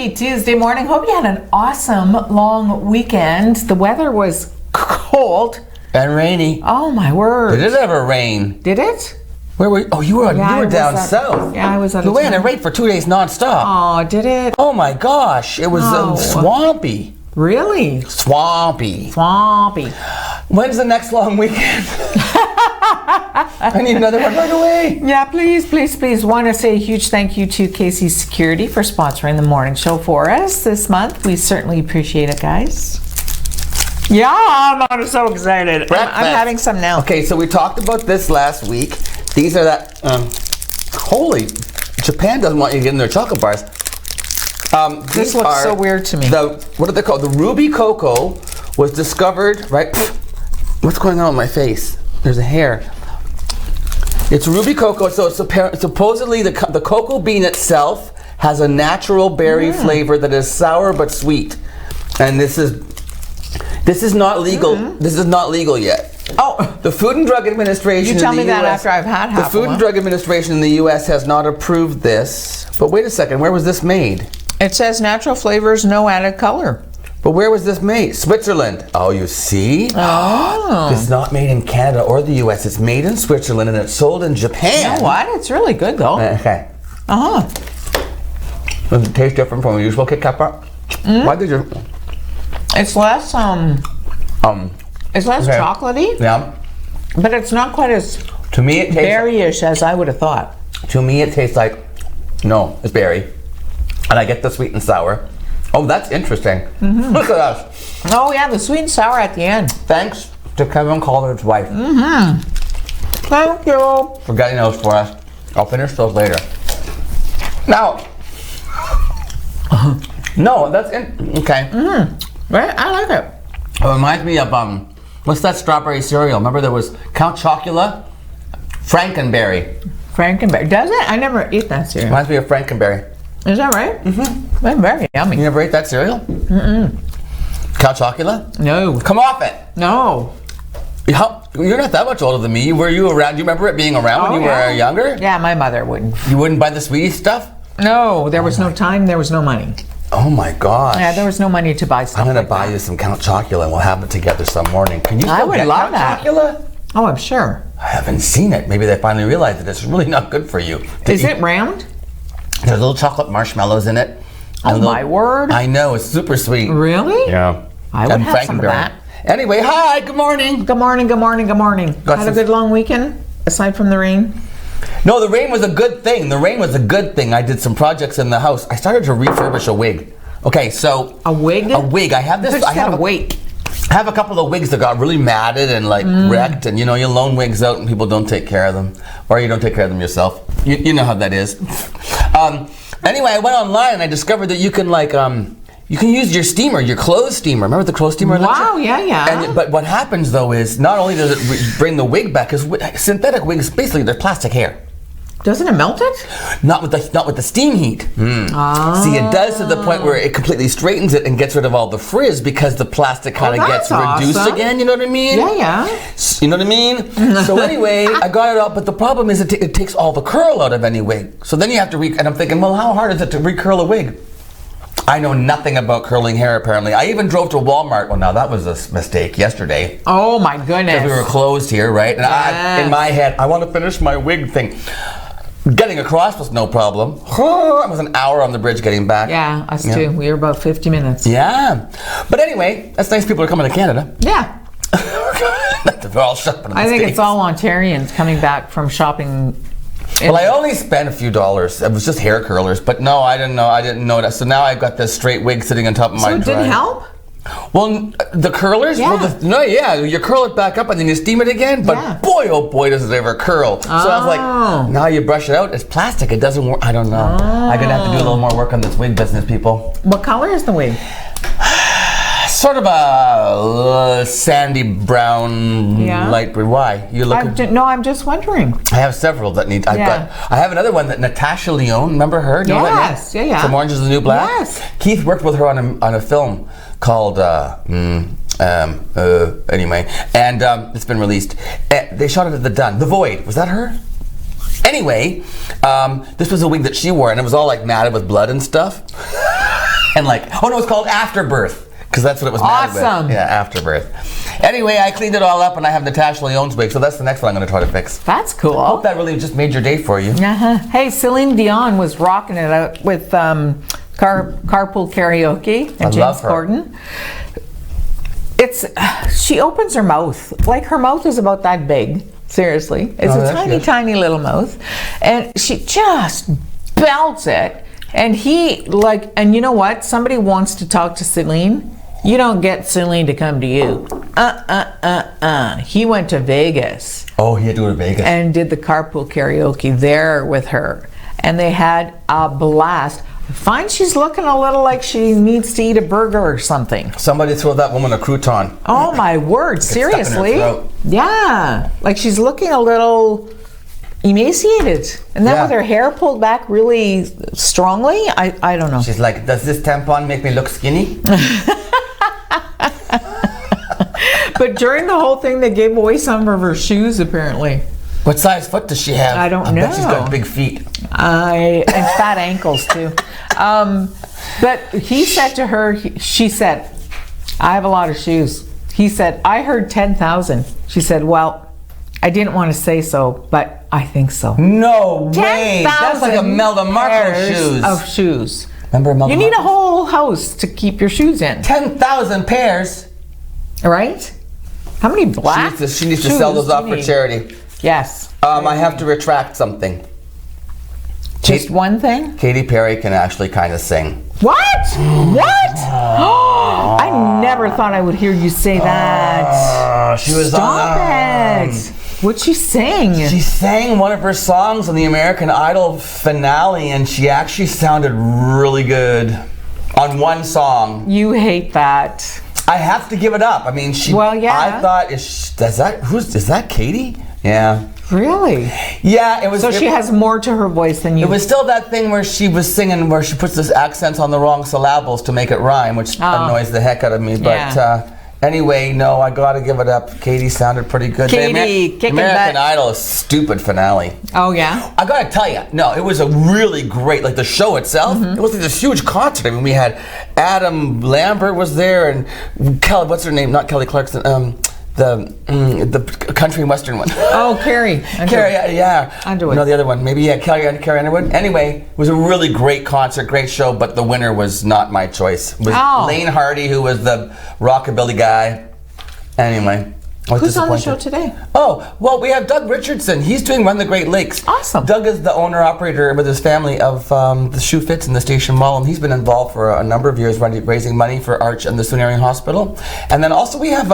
Happy Tuesday morning. Hope you had an awesome long weekend. The weather was cold and rainy. Oh my word. Did it ever rain? Did it? Where were you? Oh, you were down south. Yeah, I was out of Luann, it rained for 2 days nonstop. Oh, did it? Oh my gosh. It was swampy. Really? Swampy. When's the next long weekend? I need another one right away. Yeah, please. Want to say a huge thank you to Casey's Security for sponsoring the morning show for us this month. We certainly appreciate it, guys. Yeah, I'm so excited. I'm having some now. Okay, so we talked about this last week. These are holy, Japan doesn't want you to get in their chocolate bars. This looks so weird to me. What are they called? The Ruby Cocoa was discovered, right? What's going on with my face? There's a hair. It's Ruby Cocoa, so it's supposedly the cocoa bean itself has a natural berry flavor that is sour but sweet. And this is not legal. This is not legal yet. Oh, the Food and Drug Administration. You tell me that after I've had half. The Food and Drug Administration in the U.S. has not approved this. But wait a second, where was this made? It says natural flavors, no added color. But where was this made? Switzerland. Oh, you see? Oh. It's not made in Canada or the U.S. It's made in Switzerland and it's sold in Japan. You know what? It's really good though. Okay. Uh-huh. Does it taste different from a usual Kit Kat bar? Why did you? It's less chocolatey. Yeah. But it's not quite as berry-ish as I would have thought. To me, it tastes like it's berry, and I get the sweet and sour. Oh, that's interesting. Look at us. Oh yeah, the sweet and sour at the end. Thanks to Kevin Calder's wife. Thank you for getting those for us. I'll finish those later. Now. No, that's okay. Right, I like it. It reminds me of what's that strawberry cereal? Remember there was Count Chocula, Frankenberry. Frankenberry. Does it? I never ate that cereal. Reminds me of Frankenberry. Is that right? That's very yummy. You never ate that cereal? Count Chocula? No. Come off it. No. You're not that much older than me. Were you around? Do you remember it being around when you were younger? Yeah, my mother wouldn't. You wouldn't buy the sweetie stuff? No, there was no time, there was no money. Oh my gosh. Yeah, there was no money to buy stuff. I'm going to buy you some Count Chocula and we'll have it together some morning. Can you still get Count Chocula? Oh, I'm sure. I haven't seen it. Maybe they finally realized that it's really not good for you. Is it round? There's little chocolate marshmallows in it. Oh my word. I know, it's super sweet. Really? Yeah. I would have some of that. Anyway, hi, good morning. Good morning. Had a good long weekend, aside from the rain? No, the rain was a good thing. I did some projects in the house. I started to refurbish a wig. Okay, so a wig? A wig. I have this. I have a wig. I have a couple of wigs that got really matted and wrecked, and you loan wigs out and people don't take care of them, or you don't take care of them yourself. You know how that is. Anyway, I went online and I discovered that you can you can use your steamer, your clothes steamer. Remember the clothes steamer? Wow, yeah. But what happens though is not only does it bring the wig back, because synthetic wigs basically they're plastic hair. Doesn't it melt it? Not with the steam heat. See, it does to the point where it completely straightens it and gets rid of all the frizz because the plastic kind of gets reduced again. You know what I mean? Yeah. You know what I mean? So anyway, I got it out, but the problem is it takes all the curl out of any wig. So then you have to and I'm thinking, well, how hard is it to recurl a wig? I know nothing about curling hair, apparently. I even drove to Walmart. Well, now that was a mistake yesterday. Oh my goodness. Because we were closed here, right? And in my head, I want to finish my wig thing. Getting across was no problem. It was an hour on the bridge getting back. Yeah, us too. We were about 50 minutes. Yeah. But anyway, that's nice people are coming to Canada. Yeah. They're all shopping in the I think States. it's all Ontarians coming back from shopping. Well, I only spent a few dollars. It was just hair curlers. But no, I didn't know that. So now I've got this straight wig sitting on top of my So it didn't help? Well, the curlers? Yeah. Well, you curl it back up and then you steam it again, but boy, oh boy, does it ever curl. So I was like, now you brush it out, it's plastic, it doesn't work. I don't know. I'm going to have to do a little more work on this wig business, people. What color is the wig? Sort of a sandy brown, light blue. Why? You look. No, I'm just wondering. I have several that need. I have another one that Natasha Lyonne. Remember her? Know yes. That yeah. From Orange Is the New Black. Yes. Keith worked with her on a film called anyway, and it's been released. They shot it at the Dun. The Void. Was that her? Anyway, this was a wig that she wore, and it was all like matted with blood and stuff. And like, oh no, it's called Afterbirth. Because that's what it was mad Awesome. with. Yeah, Afterbirth. Anyway, I cleaned it all up and I have Natasha Lyonne's wig, so that's the next one I'm going to try to fix. That's cool. I hope that really just made your day for you. Uh-huh. Hey, Celine Dion was rocking it out with Carpool Karaoke and I James love her. Corden. She opens her mouth. Like, her mouth is about that big. Seriously. It's Oh, a that's tiny, good. tiny little mouth. And she just belts it. And and you know what? Somebody wants to talk to Celine. You don't get Celine to come to you. He went to Vegas. Oh, he had to go to Vegas. And did the Carpool Karaoke there with her. And they had a blast. I find she's looking a little like she needs to eat a burger or something. Somebody throw that woman a crouton. Oh my word, stuck in her seriously? throat. Yeah. Like, she's looking a little emaciated. And then Yeah. with her hair pulled back really strongly, I don't know. She's like, does this tampon make me look skinny? But during the whole thing, they gave away some of her shoes, apparently. What size foot does she have? I don't bet she's know. got big feet. And fat ankles too. But he said to her, she said, I have a lot of shoes. He said, I heard 10,000. She said, well, I didn't want to say so, but I think so. No way. That's like 10,000 Imelda Marco pairs shoes. of shoes. Remember Imelda You need a Marco? whole house to keep your shoes in, 10,000 pairs. right? How many black She needs to sell shoes those do off you for need? charity. Yes. I have to retract something. Just one thing? Katy Perry can actually kind of sing. What? What? I never thought I would hear you say that. She was Stop on. it. What'd she sing? She sang one of her songs on the American Idol finale, and she actually sounded really good on one song. You hate that. I have to give it up. I mean, Well, yeah. I thought, is that Katy? Yeah. Really? Yeah, it was. So she has more to her voice than you. It was still that thing where she was singing, where she puts this accents on the wrong syllables to make it rhyme, which annoys the heck out of me. But Yeah. anyway, no, I gotta give it up. Katy sounded pretty good. Katy, kicking American butt. Idol is stupid finale. Oh, yeah? I gotta tell you, no, it was a really great, like the show itself, Mm-hmm. it was like this huge concert. I mean, we had Adam Lambert was there, and Kelly, what's her name? Not Kelly Clarkson, the country and western one. Oh, Carrie. Carrie, yeah. Underwood. No, the other one. Maybe, yeah, Carrie Underwood. Anyway, it was a really great concert, great show, but the winner was not my choice. It was Lane Hardy, who was the rockabilly guy. Anyway. I was Who's on the disappointed. show today? Oh, well, we have Doug Richardson. He's doing Run the Great Lakes. Awesome. Doug is the owner-operator with his family of the Shoe Fits in the Station Mall, and he's been involved for a number of years raising money for Arch and the Sunarian Hospital. And then also we have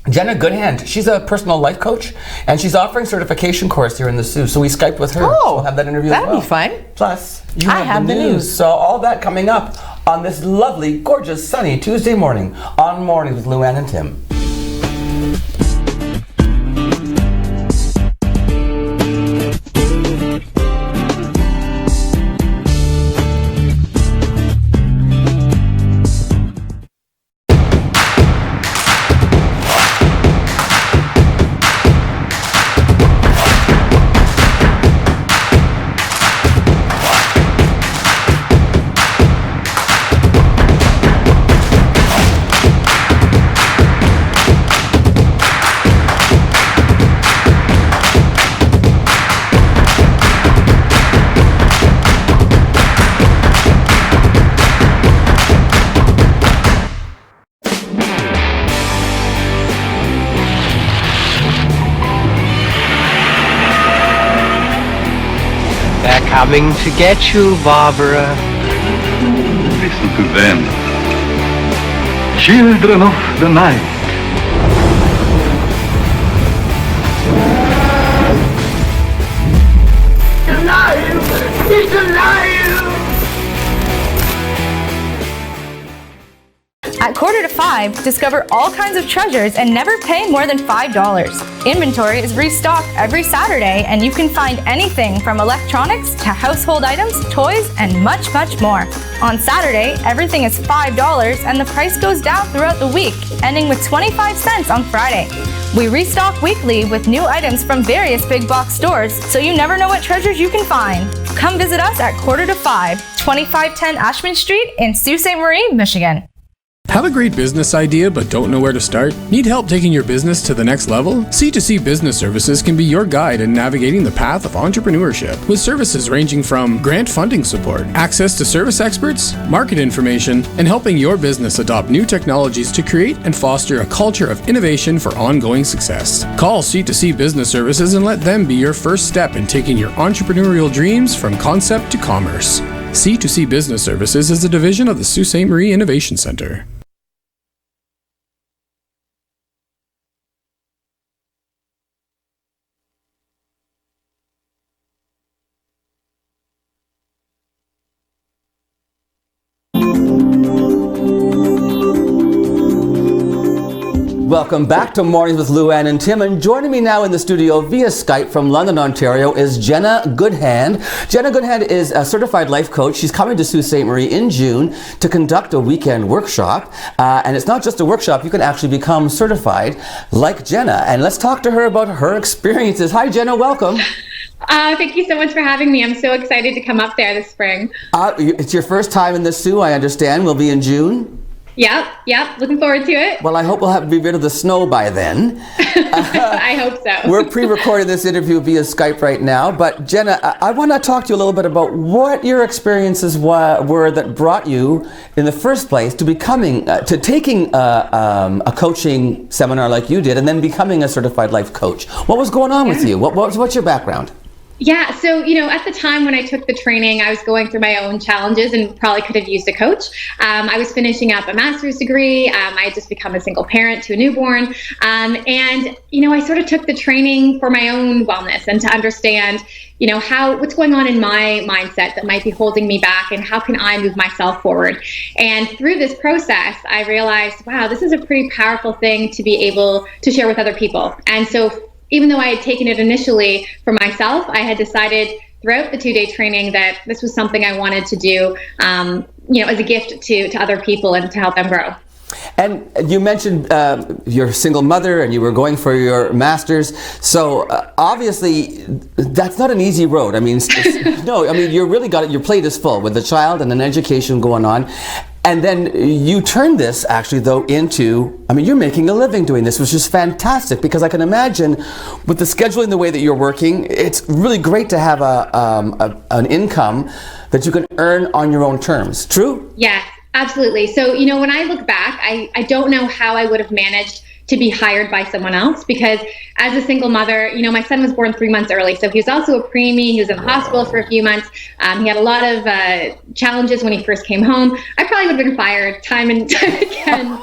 Jenna Goodhand. She's a personal life coach, and she's offering certification course here in the Sioux. So we Skyped with her. Oh, So we'll have that interview as that'd well. be fun. Plus, you I have the news. So all that coming up on this lovely, gorgeous, sunny Tuesday morning on Mornings with Luann and Tim. They're coming to get you, Barbara. Listen to them. Children of the night. Alive! It's alive! At 4:45, discover all kinds of treasures and never pay more than $5. Inventory is restocked every Saturday, and you can find anything from electronics to household items, toys, and much, much more. On Saturday, everything is $5 and the price goes down throughout the week, ending with 25 cents on Friday. We restock weekly with new items from various big box stores, so you never know what treasures you can find. Come visit us at 4:45, 2510 Ashman Street in Sault Ste. Marie, Michigan. Have a great business idea but don't know where to start? Need help taking your business to the next level? C2C Business Services can be your guide in navigating the path of entrepreneurship, with services ranging from grant funding support, access to service experts, market information, and helping your business adopt new technologies to create and foster a culture of innovation for ongoing success. Call C2C Business Services and let them be your first step in taking your entrepreneurial dreams from concept to commerce. C2C Business Services is a division of the Sault Ste. Marie Innovation Center. Welcome back to Mornings with Luann and Tim, and joining me now in the studio via Skype from London, Ontario is Jenna Goodhand. Jenna Goodhand is a certified life coach. She's coming to Sault Ste. Marie in June to conduct a weekend workshop, and it's not just a workshop, you can actually become certified like Jenna, and let's talk to her about her experiences. Hi Jenna, welcome. Thank you so much for having me. I'm so excited to come up there this spring. It's your first time in the Sault, I understand. We'll be in June. Yep. Looking forward to it. Well, I hope we'll have to be rid of the snow by then. I hope so. We're pre-recording this interview via Skype right now, but Jenna, I want to talk to you a little bit about what your experiences were that brought you in the first place to becoming, to taking a coaching seminar like you did and then becoming a certified life coach. What was going on with you? What's your background? Yeah, so, at the time when I took the training, I was going through my own challenges and probably could have used a coach. I was finishing up a master's degree. I had just become a single parent to a newborn. I sort of took the training for my own wellness and to understand, what's going on in my mindset that might be holding me back and how can I move myself forward. And through this process, I realized, wow, this is a pretty powerful thing to be able to share with other people. And so even though I had taken it initially for myself, I had decided throughout the 2-day training that this was something I wanted to do, as a gift to other people and to help them grow. And you mentioned you're a single mother and you were going for your master's. So obviously that's not an easy road. I mean, you really got it. Your plate is full with a child and an education going on. And then you turned this actually though into, you're making a living doing this, which is fantastic because I can imagine with the scheduling the way that you're working, it's really great to have an income that you can earn on your own terms. True? Yeah, absolutely. So, when I look back, I don't know how I would have managed to be hired by someone else because as a single mother, my son was born 3 months early. So he was also a preemie. He was in the hospital for a few months. He had a lot of challenges when he first came home. I probably would have been fired time and time again.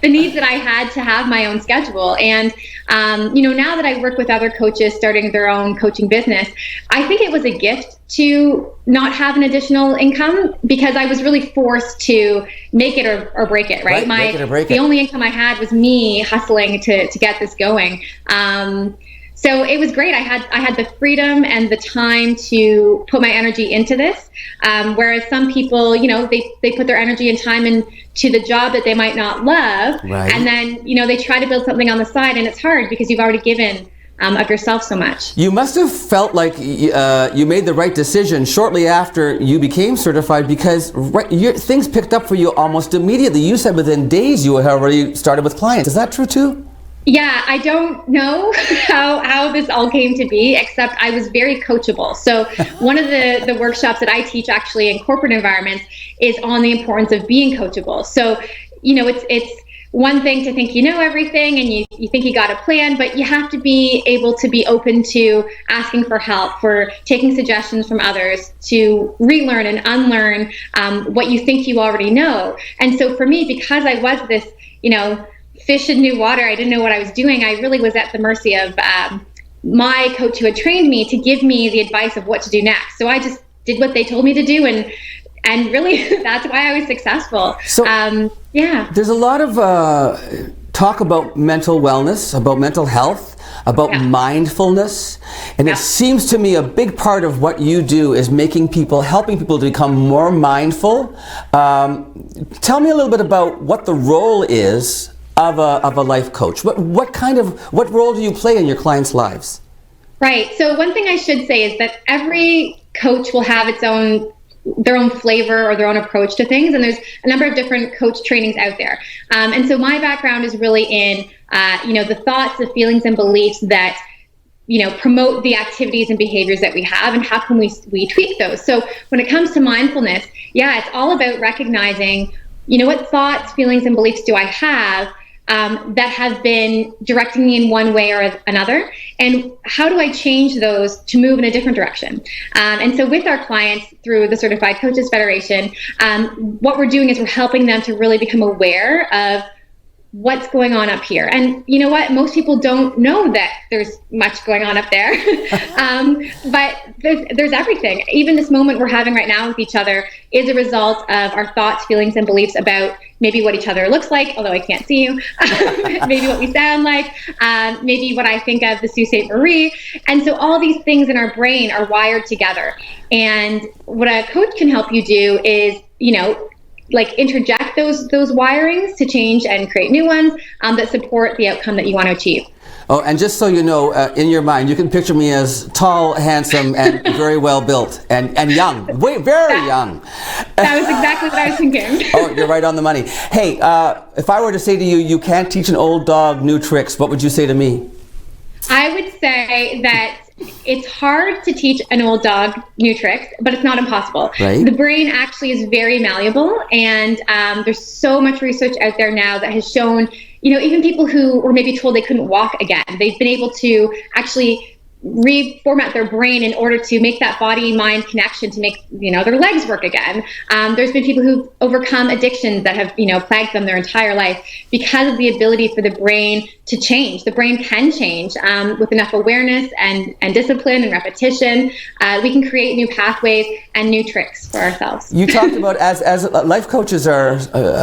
The needs that I had to have my own schedule. And, now that I work with other coaches starting their own coaching business, I think it was a gift to not have an additional income because I was really forced to make it or break it, right? Make it or break it. The only income I had was me hustling to get this going. So it was great. I had the freedom and the time to put my energy into this. Whereas some people, they put their energy and time into the job that they might not love. Right. And then, they try to build something on the side and it's hard because you've already given of yourself so much. You must have felt like you made the right decision shortly after you became certified because things picked up for you almost immediately. You said within days you had already started with clients. Is that true too? Yeah, I don't know how this all came to be, except I was very coachable. So one of the workshops that I teach actually in corporate environments is on the importance of being coachable. So, it's one thing to think you know everything and you think you got a plan, but you have to be able to be open to asking for help, for taking suggestions from others, to relearn and unlearn what you think you already know. And so for me, because I was this, fish in new water, I didn't know what I was doing. I really was at the mercy of my coach who had trained me to give me the advice of what to do next. So I just did what they told me to do and and really, that's why I was successful. So, yeah. There's a lot of talk about mental wellness, about mental health, about mindfulness, and it seems to me a big part of what you do is helping people to become more mindful. Tell me a little bit about what the role is of a life coach. What role do you play in your clients' lives? Right. So one thing I should say is that every coach will have their own flavor or their own approach to things, and there's a number of different coach trainings out there. And so my background is really in the thoughts, the feelings, and beliefs that promote the activities and behaviors that we have, and how can we tweak those. So when it comes to mindfulness, it's all about recognizing what thoughts, feelings, and beliefs do I have that have been directing me in one way or another, and how do I change those to move in a different direction? And so with our clients through the Certified Coaches Federation, what we're doing is we're helping them to really become aware of what's going on up here. And you know what? Most people don't know that there's much going on up there. But there's everything. Even this moment we're having right now with each other is a result of our thoughts, feelings, and beliefs about maybe what each other looks like, although I can't see you, maybe what we sound like, maybe what I think of the Sault Ste. Marie. And so all these things in our brain are wired together. And what a coach can help you do is, interject those wirings to change and create new ones that support the outcome that you want to achieve. Oh, and just so you know, in your mind, you can picture me as tall, handsome, and very well built, and young, very young. That was exactly what I was thinking. Oh, you're right on the money. Hey, if I were to say to you, you can't teach an old dog new tricks, what would you say to me? I would say that it's hard to teach an old dog new tricks, but it's not impossible. Right. The brain actually is very malleable, and there's so much research out there now that has shown, even people who were maybe told they couldn't walk again, they've been able to actually reformat their brain in order to make that body-mind connection to make their legs work again. There's been people who've overcome addictions that have plagued them their entire life because of the ability for the brain to change. The brain can change with enough awareness and discipline and repetition. We can create new pathways and new tricks for ourselves. You talked about as life coaches are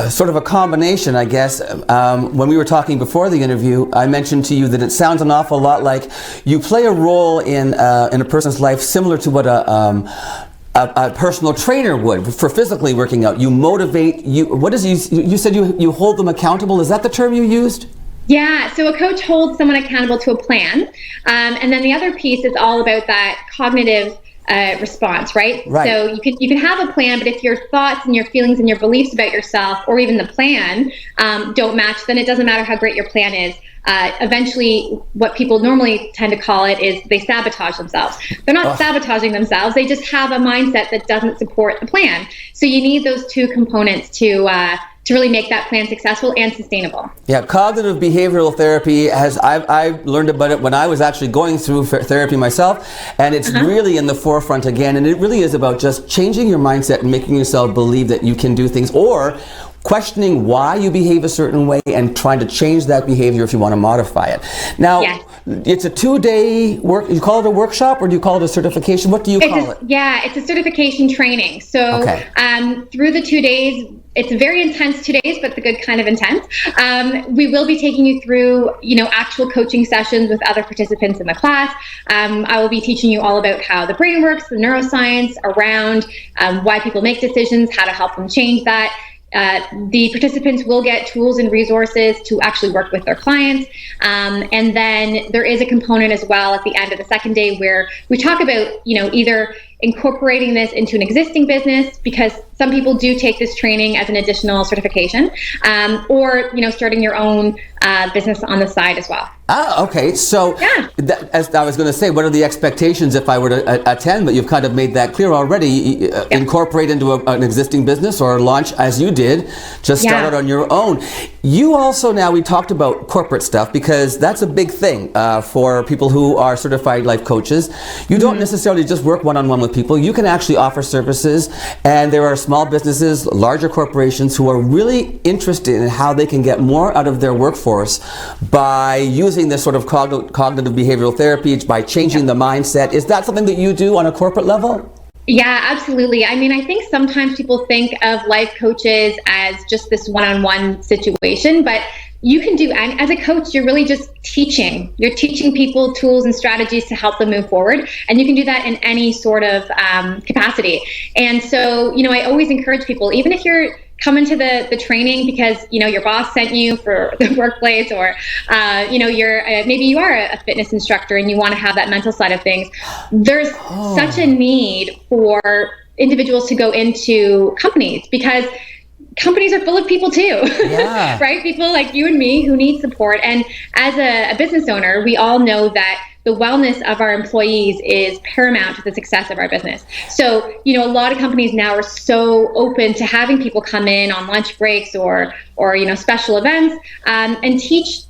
sort of a combination, I guess. When we were talking before the interview, I mentioned to you that it sounds an awful lot like you play a role in a person's life similar to what a personal trainer would for physically working out. You motivate. You said you hold them accountable. Is that the term you used? Yeah, so a coach holds someone accountable to a plan, and then the other piece is all about that cognitive response, right? So you can have a plan, but if your thoughts and your feelings and your beliefs about yourself, or even the plan, don't match, then it doesn't matter how great your plan is. Eventually, what people normally tend to call it is they sabotage themselves. They're not sabotaging themselves. They just have a mindset that doesn't support the plan. So you need those two components to really make that plan successful and sustainable. Yeah, cognitive behavioral therapy I learned about it when I was actually going through therapy myself, and it's really in the forefront again, and it really is about just changing your mindset and making yourself believe that you can do things, or questioning why you behave a certain way and trying to change that behavior if you want to modify it. Now, it's a 2-day work. You call it a workshop, or do you call it a certification? What do you call it? Yeah, it's a certification training. So through the 2 days, it's a very intense 2 days, but the good kind of intense. We will be taking you through, actual coaching sessions with other participants in the class. I will be teaching you all about how the brain works, the neuroscience around why people make decisions, how to help them change that. The participants will get tools and resources to actually work with their clients. And then there is a component as well at the end of the second day where we talk about, either incorporating this into an existing business, because some people do take this training as an additional certification, or, starting your own business on the side as well. Okay. So as I was going to say, what are the expectations if I were to attend? But you've kind of made that clear already. Incorporate into an existing business or launch as you did, just start out on your own. You also, now we talked about corporate stuff because that's a big thing for people who are certified life coaches. You don't necessarily just work one-on-one with people. You can actually offer services, and there are small businesses, larger corporations who are really interested in how they can get more out of their workforce by using this sort of cognitive behavioral therapy, by changing the mindset. Is that something that you do on a corporate level? Yeah, absolutely. I mean, I think sometimes people think of life coaches as just this one-on-one situation, but you can do, and as a coach, you're really just teaching. You're teaching people tools and strategies to help them move forward. And you can do that in any sort of capacity. And so, I always encourage people, even if you're coming to the training because, your boss sent you for the workplace, or, you're maybe you are a fitness instructor and you want to have that mental side of things. There's such a need for individuals to go into companies, because companies are full of people too, Yeah. right? People like you and me who need support. And as a business owner, we all know that the wellness of our employees is paramount to the success of our business. So, a lot of companies now are so open to having people come in on lunch breaks or special events and teach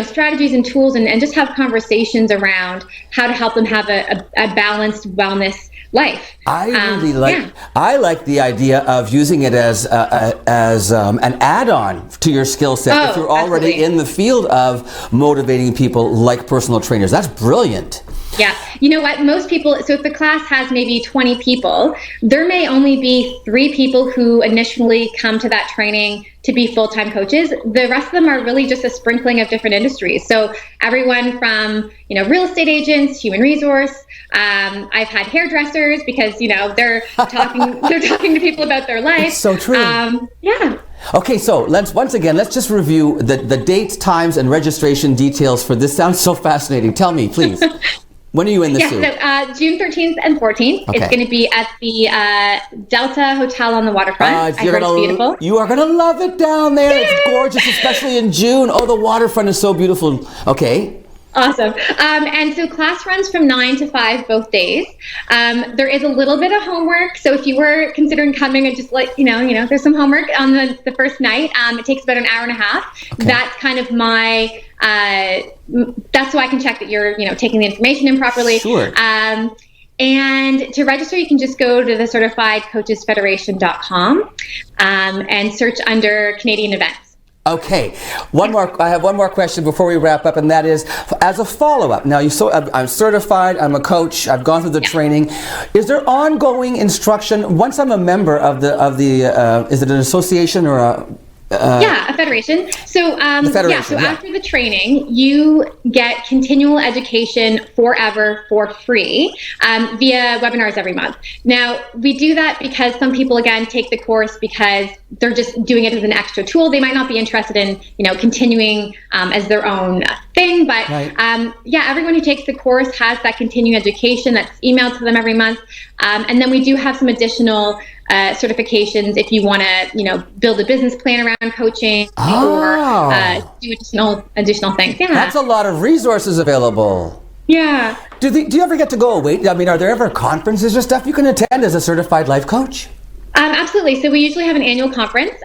strategies and tools and just have conversations around how to help them have a balanced wellness life. I like the idea of using it as an add-on to your skill set if you're already absolutely. in the field of motivating people like personal trainers. That's brilliant. Yeah. You know what? Most people, so if the class has maybe 20 people, there may only be 3 people who initially come to that training to be full-time coaches. The rest of them are really just a sprinkling of different industries. So everyone from, real estate agents, human resource. I've had hairdressers because, they're talking to people about their life. It's so true. Yeah. Okay, so let's just review the dates, times, and registration details for this. Sounds so fascinating. Tell me, please. When are you in this suit? So June 13th and 14th. Okay. It's going to be at the Delta Hotel on the waterfront. I heard it's beautiful. You are going to love it down there. It's gorgeous, especially in June. Oh, the waterfront is so beautiful. Okay. Awesome. And so class runs from 9 to 5 both days. There is a little bit of homework. So if you were considering coming and just there's some homework on the first night. It takes about an hour and a half. Okay. That's kind of my, that's so I can check that you're, taking the information in properly. Sure. And to register, you can just go to the certifiedcoachesfederation.com and search under Canadian events. Okay, I have one more question before we wrap up, and that is, as a follow-up. Now, I'm certified. I'm a coach. I've gone through the training. Is there ongoing instruction once I'm a member of the? Is it an association or a? A federation. So, the federation, so after the training, you get continual education forever for free via webinars every month. Now, we do that because some people, again, take the course because they're just doing it as an extra tool. They might not be interested in, continuing as their own thing. But right. Everyone who takes the course has that continuing education that's emailed to them every month. And then we do have some additional certifications if you want to, build a business plan around coaching or do additional things. Yeah, that's a lot of resources available. Yeah. Do you ever get to go away? I mean, are there ever conferences or stuff you can attend as a certified life coach? Absolutely. So we usually have an annual conference.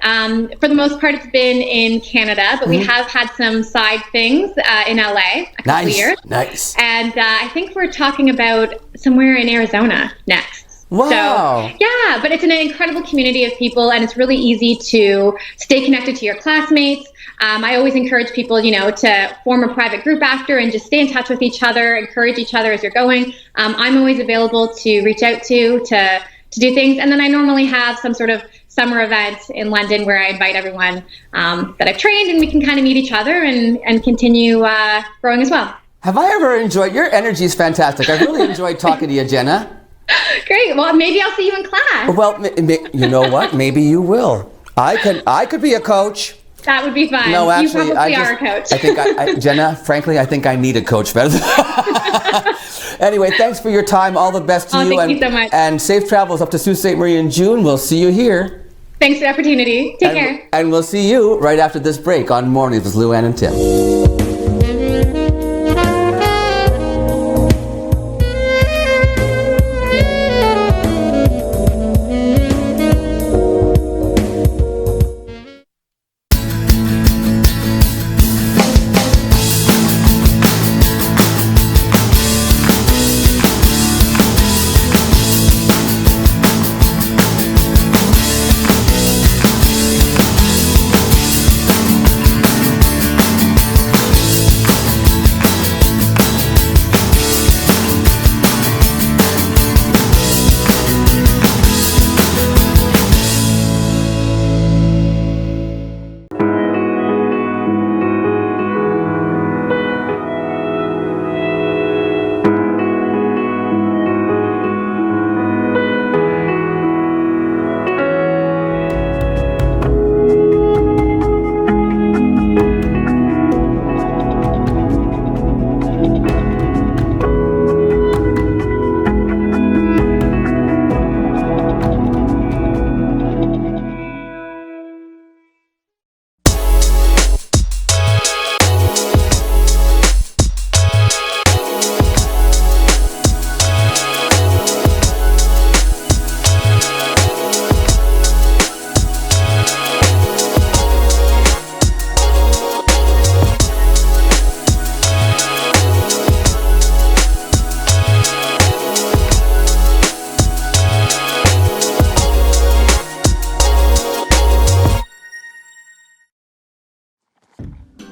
For the most part, it's been in Canada, but we have had some side things in LA a couple of years. Nice. And I think we're talking about somewhere in Arizona next. Wow. So, yeah, but it's an incredible community of people, and it's really easy to stay connected to your classmates. I always encourage people, to form a private group after and just stay in touch with each other, encourage each other as you're going. I'm always available to reach out to do things. And then I normally have some sort of summer event in London where I invite everyone that I've trained, and we can kind of meet each other and continue growing as well. Have I ever enjoyed, your energy is fantastic. I really enjoyed talking to you, Jenna. Great. Well, maybe I'll see you in class. Well, you know what? Maybe you will. I could be a coach. That would be fun. No, actually, you probably are a coach. I think, Jenna, frankly, I think I need a coach better than Anyway, thanks for your time. All the best to you. Thank you so much. And safe travels up to Sault Ste. Marie in June. We'll see you here. Thanks for the opportunity. Take care. And we'll see you right after this break on Mornings with Lou Ann and Tim.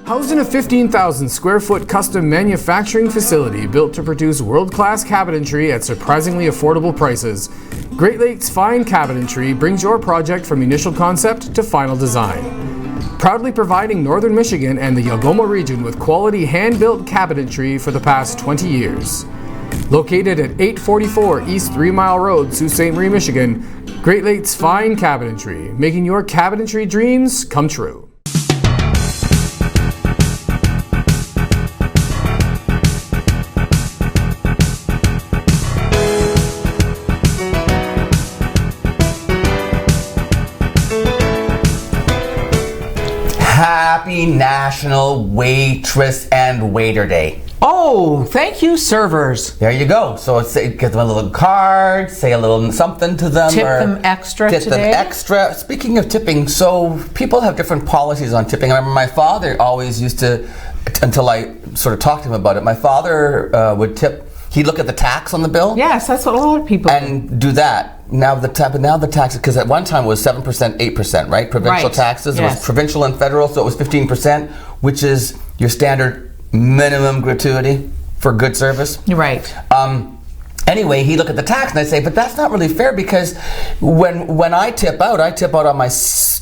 Housed in a 15,000 square foot custom manufacturing facility built to produce world-class cabinetry at surprisingly affordable prices, Great Lakes Fine Cabinetry brings your project from initial concept to final design. Proudly providing Northern Michigan and the Algoma region with quality hand-built cabinetry for the past 20 years. Located at 844 East 3 Mile Road, Sault Ste. Marie, Michigan, Great Lakes Fine Cabinetry, making your cabinetry dreams come true. Happy National Waitress and Waiter Day. Oh, thank you, servers. There you go. So get them a little card, say a little something to them. Tip or them extra tip today? them extra. Speaking of tipping, so people have different policies on tipping. I remember my father always used to, until I sort of talked to him about it, my father would tip. He'd look at the tax on the bill. Yes, that's what a lot of people do that. Now the tax, because at one time it was 7%, 8%, right? Provincial Right. taxes. It Yes. was provincial and federal, so it was 15%, which is your standard minimum gratuity for good service. Right. Anyway, he'd look at the tax and I'd say, but that's not really fair, because when I tip out on my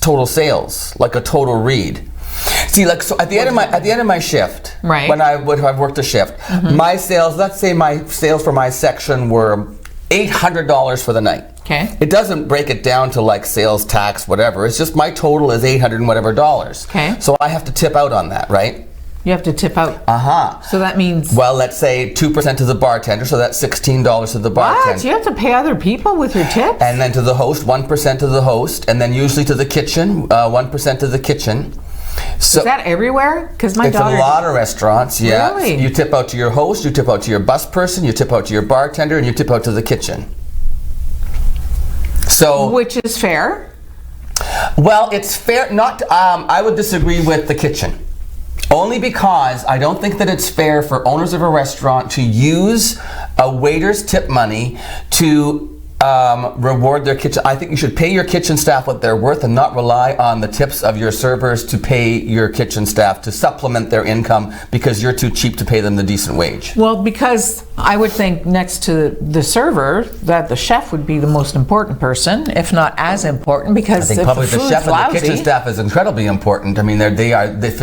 total sales, like a total read. See, like, so at the end of my shift, Right. when I've worked a shift, my sales, let's say my sales for my section were $800 for the night. Okay. It doesn't break it down to like sales tax, whatever. It's just my total is $800 and whatever dollars. Okay. So I have to tip out on that, right? You have to tip out. Uh-huh. So that means... Well, let's say 2% to the bartender, so that's $16 to the bartender. What? You have to pay other people with your tips? And then to the host, 1% to the host, and then usually to the kitchen, 1% to the kitchen. So is that everywhere? Because my it's daughter... a lot of restaurants, yeah. Really? You tip out to your host, you tip out to your bus person, you tip out to your bartender, and you tip out to the kitchen. So, Which is fair. well, it's fair. Not. I would disagree with the kitchen, only because I don't think that it's fair for owners of a restaurant to use a waiter's tip money to reward their kitchen. I think you should pay your kitchen staff what they're worth and not rely on the tips of your servers to pay your kitchen staff to supplement their income because you're too cheap to pay them the decent wage. Well, because I would think next to the server that the chef would be the most important person, if not as important, because I think if probably the the food's chef and lousy, the kitchen staff is incredibly important. I mean, they are. If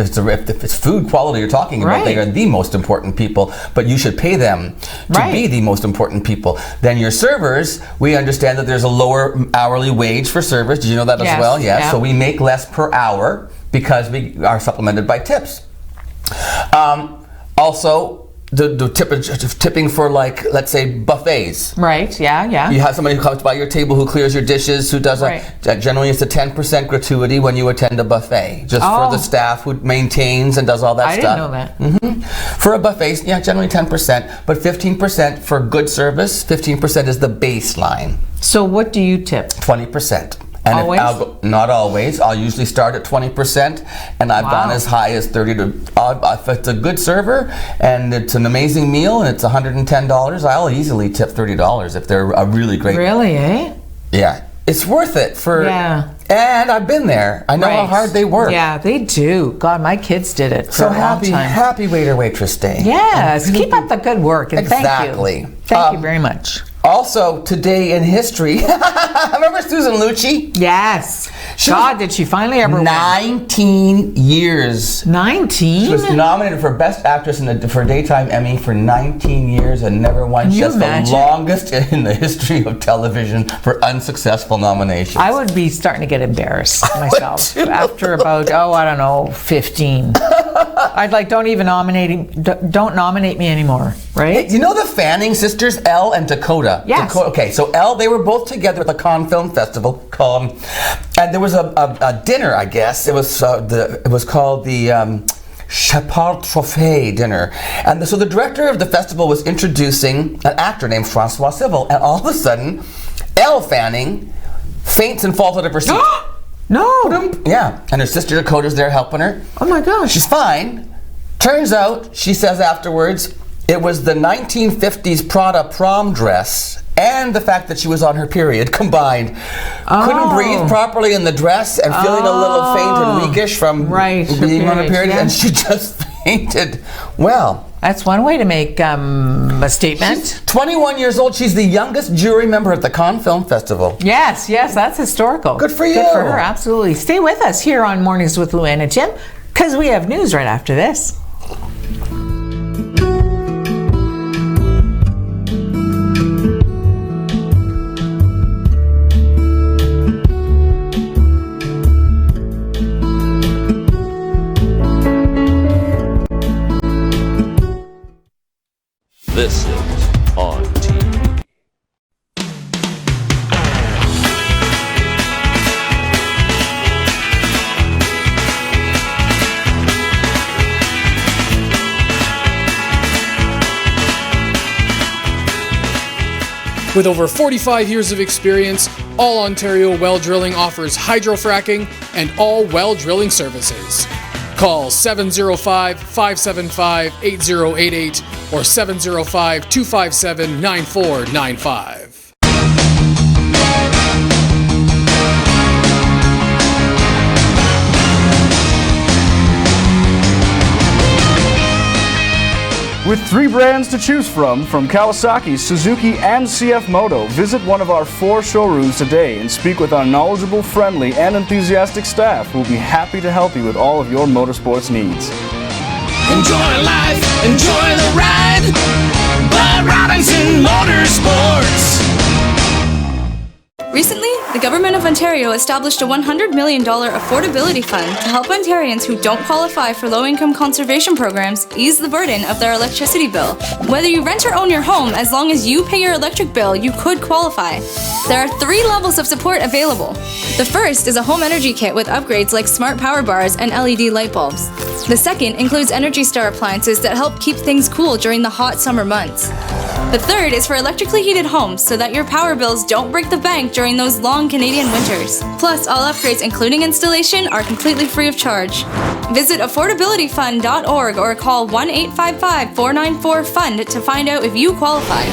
it's food quality you're talking about, they Right. are the most important people. But you should pay them to Right. be the most important people. Then your servers, we understand that there's a lower hourly wage for servers. Did you know that Yes, as well? Yes. yeah. So we make less per hour because we are supplemented by tips. Also, the tipping for, like, let's say buffets. Right, yeah. You have somebody who comes by your table who clears your dishes, who does Right. generally it's a 10% gratuity when you attend a buffet, just for Oh. the staff who maintains and does all that I stuff. didn't know that. For a buffet, yeah, generally 10%, but 15% for good service. 15% is the baseline. So what do you tip? 20%. And Always? Not always. I'll usually start at 20%, and I've Wow. gone as high as 30 to. If it's a good server and it's an amazing meal and it's $110, I'll easily tip $30 if they're a really great. Really, eh? Yeah, it's worth it for. Yeah. And I've been there. I know how Right. hard they work. Yeah, they do. God, my kids did it for So a long time. happy waiter waitress day. Yes, keep up the good work and Exactly. thank you. Thank you very much. Also, today in history, remember Susan Lucci? Yes. She God, was did she finally ever win? 19 years. 19? She was nominated for Best Actress for a Daytime Emmy for 19 years and never won. Can you That's imagine? the longest in the history of television for unsuccessful nominations. I would be starting to get embarrassed myself too. after about, I don't know, 15. I'd like, don't nominate me anymore, right? You know the Fanning sisters, Elle and Dakota? Yes. Okay, so Elle, they were both together at the Cannes Film Festival, and there was a dinner, I guess. It was called the Chapard Trophée dinner, and so the director of the festival was introducing an actor named Francois Civil, and all of a sudden, Elle Fanning faints and falls out of her seat. No. Yeah, and her sister Dakota's there helping her. Oh my gosh. She's fine. Turns out, she says afterwards, it was the 1950s Prada prom dress, and the fact that she was on her period combined. Couldn't breathe properly in the dress and feeling a little faint and weakish from being on her period, and she just fainted. Well, that's one way to make a statement. She's 21 years old. She's the youngest jury member at the Cannes Film Festival. Yes, that's historical. Good for you. Good for her, absolutely. Stay with us here on Mornings with Luann and Jim, because we have news right after this. This is ONNtv. With over 45 years of experience, All Ontario Well Drilling offers hydrofracking and all well drilling services. Call 705-575-8088 or 705-257-9495. With 3 brands to choose from Kawasaki, Suzuki, and CF Moto, visit one of our 4 showrooms today and speak with our knowledgeable, friendly, and enthusiastic staff who will be happy to help you with all of your motorsports needs. Enjoy life, enjoy the ride, Bud Robinson Motorsports. Recently, the Government of Ontario established a $100 million affordability fund to help Ontarians who don't qualify for low-income conservation programs ease the burden of their electricity bill. Whether you rent or own your home, as long as you pay your electric bill, you could qualify. There are 3 levels of support available. The first is a home energy kit with upgrades like smart power bars and LED light bulbs. The second includes Energy Star appliances that help keep things cool during the hot summer months. The third is for electrically heated homes so that your power bills don't break the bank during those long Canadian winters. Plus, all upgrades, including installation, are completely free of charge. Visit affordabilityfund.org or call 1-855-494-FUND to find out if you qualify.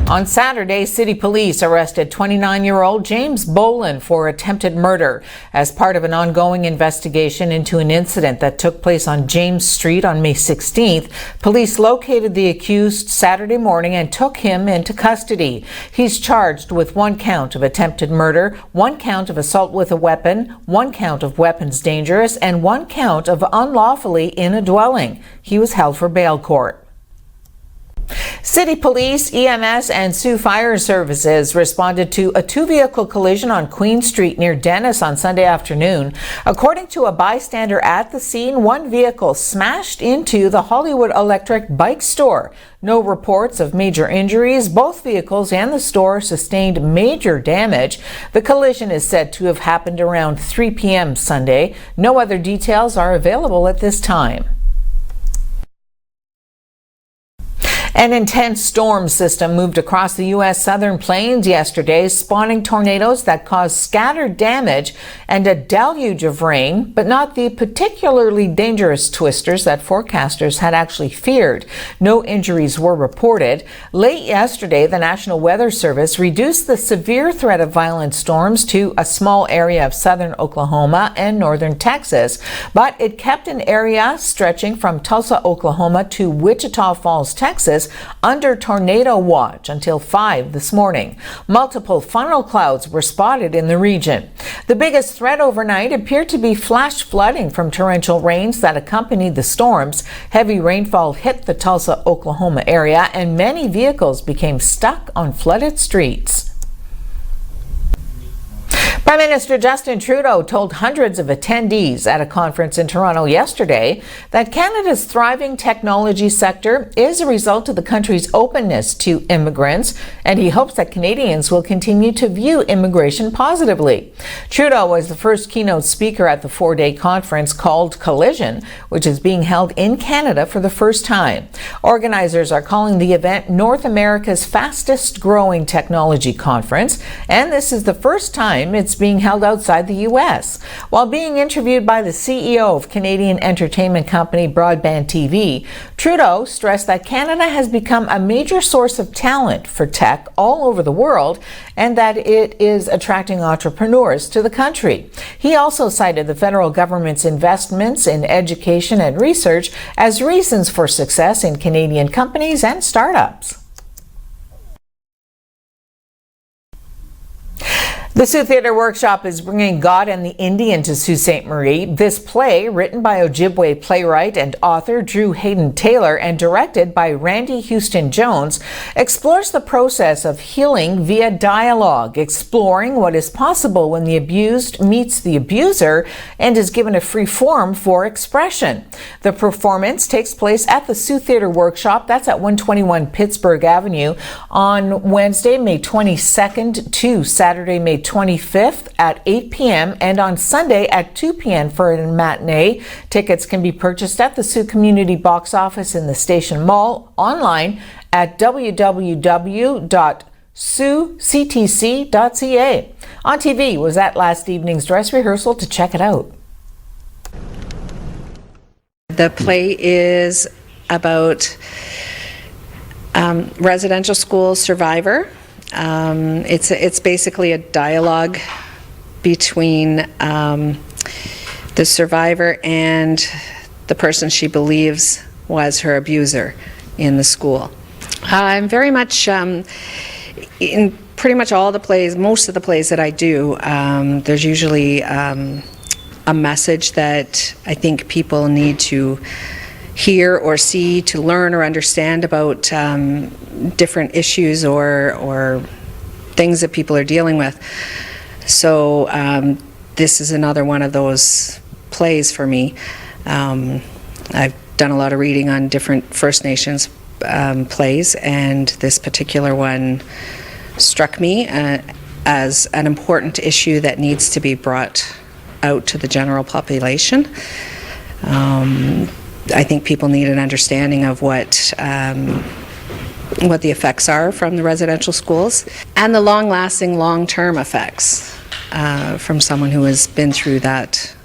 On Saturday, City Police arrested 29-year-old James Boland for attempted murder as part of an ongoing investigation into an incident that took place on James Street on May 16th. Police located the accused Saturday morning and took him into custody. He's charged with 1 count of attempted murder, 1 count of assault with a weapon, 1 count of weapons dangerous, and 1 count of unlawfully in a dwelling. He was held for bail court. City Police, EMS, and Sioux Fire Services responded to a 2-vehicle collision on Queen Street near Dennis on Sunday afternoon. According to a bystander at the scene, 1 vehicle smashed into the Hollywood Electric bike store. No reports of major injuries. Both vehicles and the store sustained major damage. The collision is said to have happened around 3 p.m. Sunday. No other details are available at this time. An intense storm system moved across the U.S. southern plains yesterday, spawning tornadoes that caused scattered damage and a deluge of rain, but not the particularly dangerous twisters that forecasters had actually feared. No injuries were reported. Late yesterday, the National Weather Service reduced the severe threat of violent storms to a small area of southern Oklahoma and northern Texas, but it kept an area stretching from Tulsa, Oklahoma to Wichita Falls, Texas, was under tornado watch until 5 this morning. Multiple funnel clouds were spotted in the region. The biggest threat overnight appeared to be flash flooding from torrential rains that accompanied the storms. Heavy rainfall hit the Tulsa, Oklahoma area, and many vehicles became stuck on flooded streets. Prime Minister Justin Trudeau told hundreds of attendees at a conference in Toronto yesterday that Canada's thriving technology sector is a result of the country's openness to immigrants, and he hopes that Canadians will continue to view immigration positively. Trudeau was the first keynote speaker at the 4-day conference called Collision, which is being held in Canada for the first time. Organizers are calling the event North America's fastest growing technology conference, and this is the first time it's being held outside the U.S. While being interviewed by the CEO of Canadian entertainment company Broadband TV, Trudeau stressed that Canada has become a major source of talent for tech all over the world and that it is attracting entrepreneurs to the country. He also cited the federal government's investments in education and research as reasons for success in Canadian companies and startups. The Sault Theatre Workshop is bringing God and the Indian to Sault Ste. Marie. This play, written by Ojibwe playwright and author Drew Hayden Taylor and directed by Randy Houston Jones, explores the process of healing via dialogue, exploring what is possible when the abused meets the abuser and is given a free form for expression. The performance takes place at the Sault Theatre Workshop, that's at 121 Pittsburgh Avenue, on Wednesday, May 22nd to Saturday, May 25th at 8 p.m. and on Sunday at 2 p.m. for a matinee. Tickets can be purchased at the Sault Community Box Office in the Station Mall, online at www.saultctc.ca. ONNtv was at last evening's dress rehearsal to check it out. The play is about residential school survivor. It's basically a dialogue between the survivor and the person she believes was her abuser in the school. I'm very much in pretty much all the plays, most of the plays that I do, there's usually a message that I think people need to hear or see to learn or understand about different issues or things that people are dealing with. So this is another one of those plays for me. I've done a lot of reading on different First Nations plays, and this particular one struck me as an important issue that needs to be brought out to the general population. I think people need an understanding of what the effects are from the residential schools and the long-lasting, long-term effects from someone who has been through that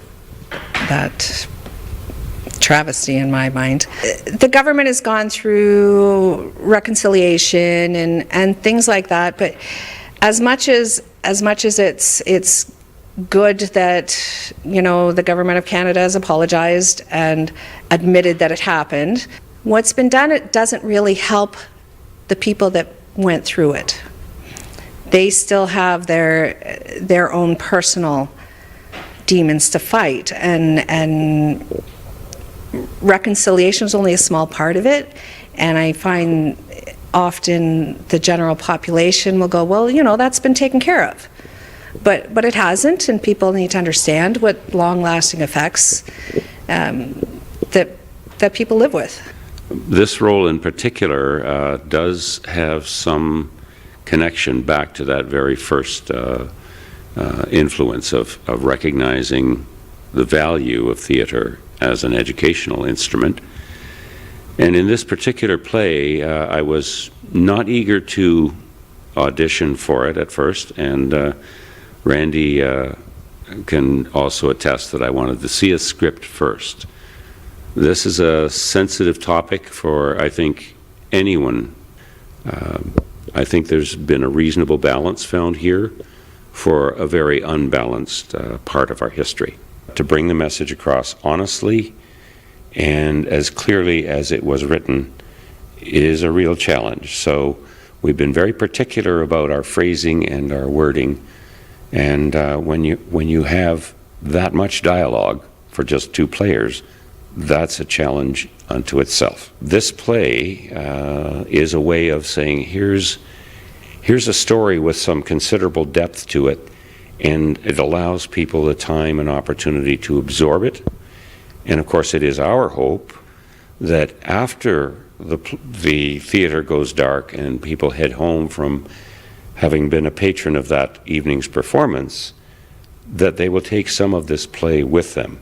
travesty, in my mind. The government has gone through reconciliation and things like that, but as much as it's good that, you know, the government of Canada has apologized and admitted that it happened, what's been done, it doesn't really help the people that went through it. They still have their own personal demons to fight, and reconciliation is only a small part of it. And I find often the general population will go, well, you know, that's been taken care of. But it hasn't, and people need to understand what long-lasting effects that people live with. This role in particular does have some connection back to that very first influence of recognizing the value of theater as an educational instrument. And in this particular play, I was not eager to audition for it at first, and Randy can also attest that I wanted to see a script first. This is a sensitive topic for, I think, anyone. I think there's been a reasonable balance found here for a very unbalanced part of our history. To bring the message across honestly and as clearly as it was written is a real challenge. So we've been very particular about our phrasing and our wording. And when you have that much dialogue for just 2 players, that's a challenge unto itself. This play is a way of saying, here's a story with some considerable depth to it, and it allows people the time and opportunity to absorb it. And of course, it is our hope that after the theater goes dark and people head home from having been a patron of that evening's performance, that they will take some of this play with them.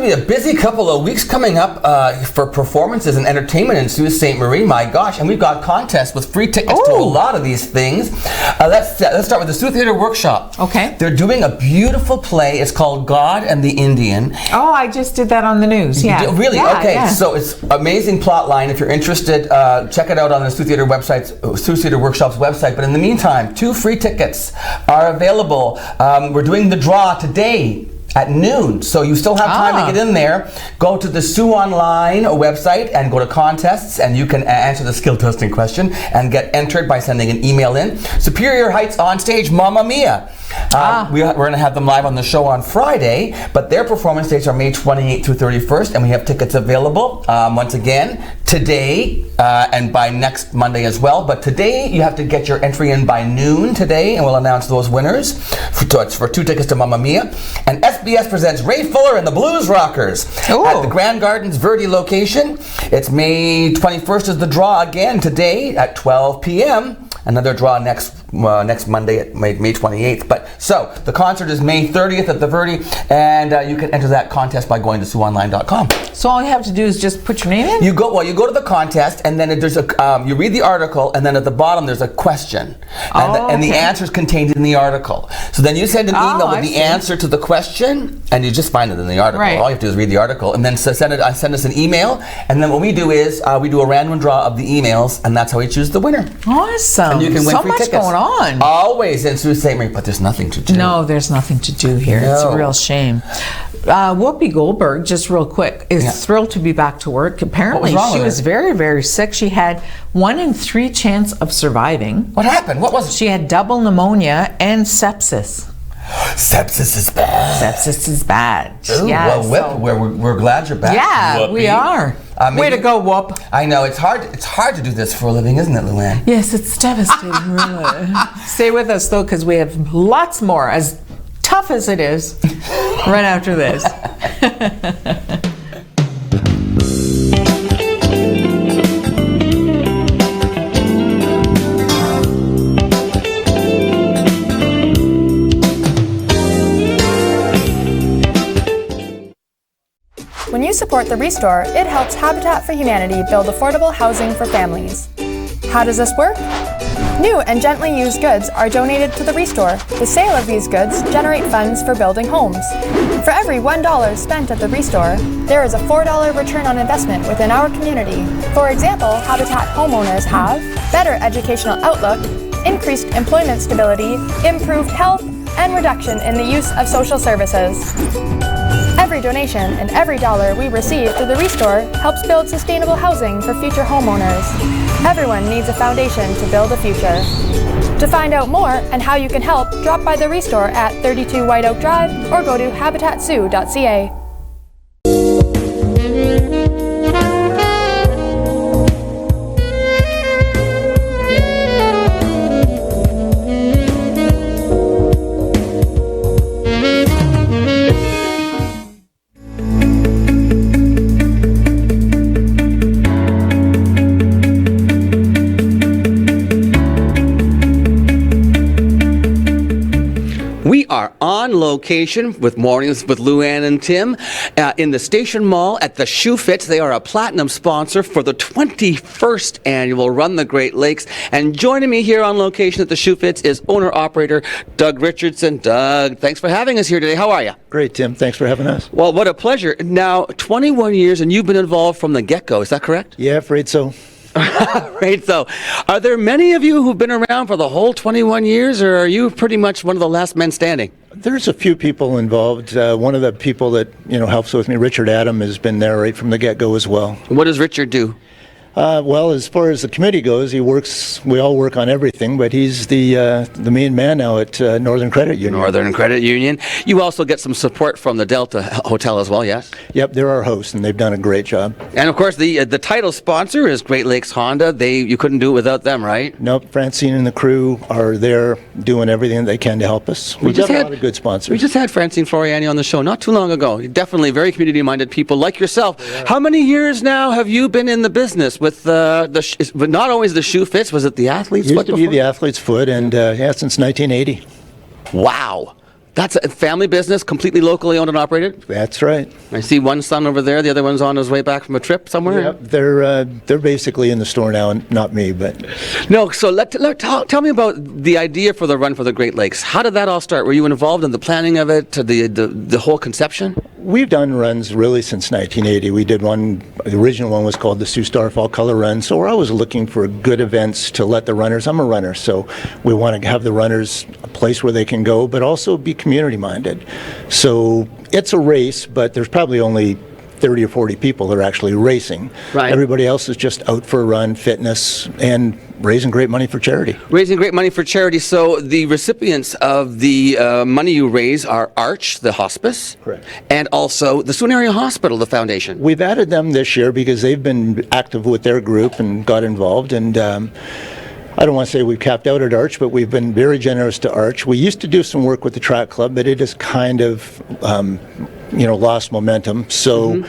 A busy couple of weeks coming up for performances and entertainment in Sault Ste. Marie. My gosh, and we've got contests with free tickets to a lot of these things. Let's start with the Sault Theatre Workshop. Okay. They're doing a beautiful play. It's called God and the Indian. Oh, I just did that on the news. Yeah. Really? Yeah, okay. Yeah. So it's amazing plot line. If you're interested, check it out on the Sault Theatre website, Sault Theatre Workshop's website. But in the meantime, 2 free tickets are available. We're doing the draw today at noon, so you still have time to get in there. Go to the Sault Online website and go to contests, and you can answer the skill testing question and get entered by sending an email in. Superior Heights on stage, Mamma Mia. We're going to have them live on the show on Friday, but their performance dates are May 28th through 31st, and we have tickets available once again today and by next Monday as well. But today you have to get your entry in by noon today, and we'll announce those winners. It's for 2 tickets to Mamma Mia. And SBS presents Ray Fuller and the Blues Rockers at the Grand Gardens Verde location. It's May 21st is the draw again today at 12 p.m. Another draw next Monday at May 28th. But so the concert is May 30th at the Verde, and you can enter that contest by going to SaultOnline.com. So all you have to do is just put your name in? You go to the contest, and then there's you read the article, and then at the bottom there's a question, and the answer is contained in the article. So then you send an email with the answer to the question, and you just find it in the article. Right. All you have to do is read the article, and then send us an email, and then what we do is we do a random draw of the emails, and that's how we choose the winner. Awesome. And you can win so free much tickets. Going on. Always in Sault Ste. Marie, but there's nothing to do. No, there's nothing to do here. No. It's a real shame. Whoopi Goldberg, just real quick, is thrilled to be back to work. Apparently, she was very, very sick. She had 1 in 3 chance of surviving. What happened? What was it? She had double pneumonia and sepsis. Sepsis is bad. Sepsis is bad. Ooh, yeah, well, we're glad you're back. Yeah, Whoopi. we are. Way to go, Whoop. I know, it's hard to do this for a living, isn't it, Luann? Yes, it's devastating, really. Stay with us, though, because we have lots more, as tough as it is, right after this. When you support the Restore, it helps Habitat for Humanity build affordable housing for families. How does this work? New and gently used goods are donated to the Restore. The sale of these goods generate funds for building homes. For every $1 spent at the Restore, there is a $4 return on investment within our community. For example, Habitat homeowners have better educational outlook, increased employment stability, improved health, and reduction in the use of social services. Every donation and every dollar we receive through the Restore helps build sustainable housing for future homeowners. Everyone needs a foundation to build a future. To find out more and how you can help, drop by the Restore at 32 White Oak Drive or go to habitatsioux.ca. We are on location with Mornings with Luann and Tim in the Station Mall at the Shoe Fits. They are a platinum sponsor for the 21st annual Run the Great Lakes. And joining me here on location at the Shoe Fits is owner-operator Doug Richardson. Doug, thanks for having us here today. How are you? Great, Tim. Thanks for having us. Well, what a pleasure. Now, 21 years and you've been involved from the get-go. Is that correct? Yeah, afraid so. Right, so are there many of you who've been around for the whole 21 years, or are you pretty much one of the last men standing? There's a few people involved. One of the people that helps with me, Richard Adam, has been there right from the get-go as well. What does Richard do? Well, as far as the committee goes, we all work on everything, but he's the main man now at Northern Credit Union. Northern Credit Union. You also get some support from the Delta Hotel as well, yes? Yep, they're our hosts, and they've done a great job. And of course, the title sponsor is Great Lakes Honda. You couldn't do it without them, right? Nope, Francine and the crew are there doing everything they can to help us. We've got a lot of good sponsors. We just had Francine Floriani on the show not too long ago. Definitely very community-minded people like yourself. Yeah. How many years now have you been in the business with but not always the Shoe Fits? Was it the Athlete's Foot? Used to be the Athlete's Foot, and since 1980. Wow. That's a family business, completely locally owned and operated? That's right. I see one son over there. The other one's on his way back from a trip somewhere? Yep, they're basically in the store now, and not me, but... No, so tell me about the idea for the Run for the Great Lakes. How did that all start? Were you involved in the planning of it, the whole conception? We've done runs really since 1980. We did one, the original one was called the Sioux Star Fall Color Run, so we're always looking for good events to let the runners, I'm a runner, so we want to have the runners a place where they can go, but also be community minded. So it's a race, but there's probably only 30 or 40 people that are actually racing. Right. Everybody else is just out for a run, fitness, and raising great money for charity. Raising great money for charity. So the recipients of the money you raise are Arch, the hospice. Correct. And also the Sault Area Hospital, the foundation. We've added them this year because they've been active with their group and got involved. And I don't want to say we've capped out at Arch, but we've been very generous to Arch. We used to do some work with the track club, but it has kind of, lost momentum. So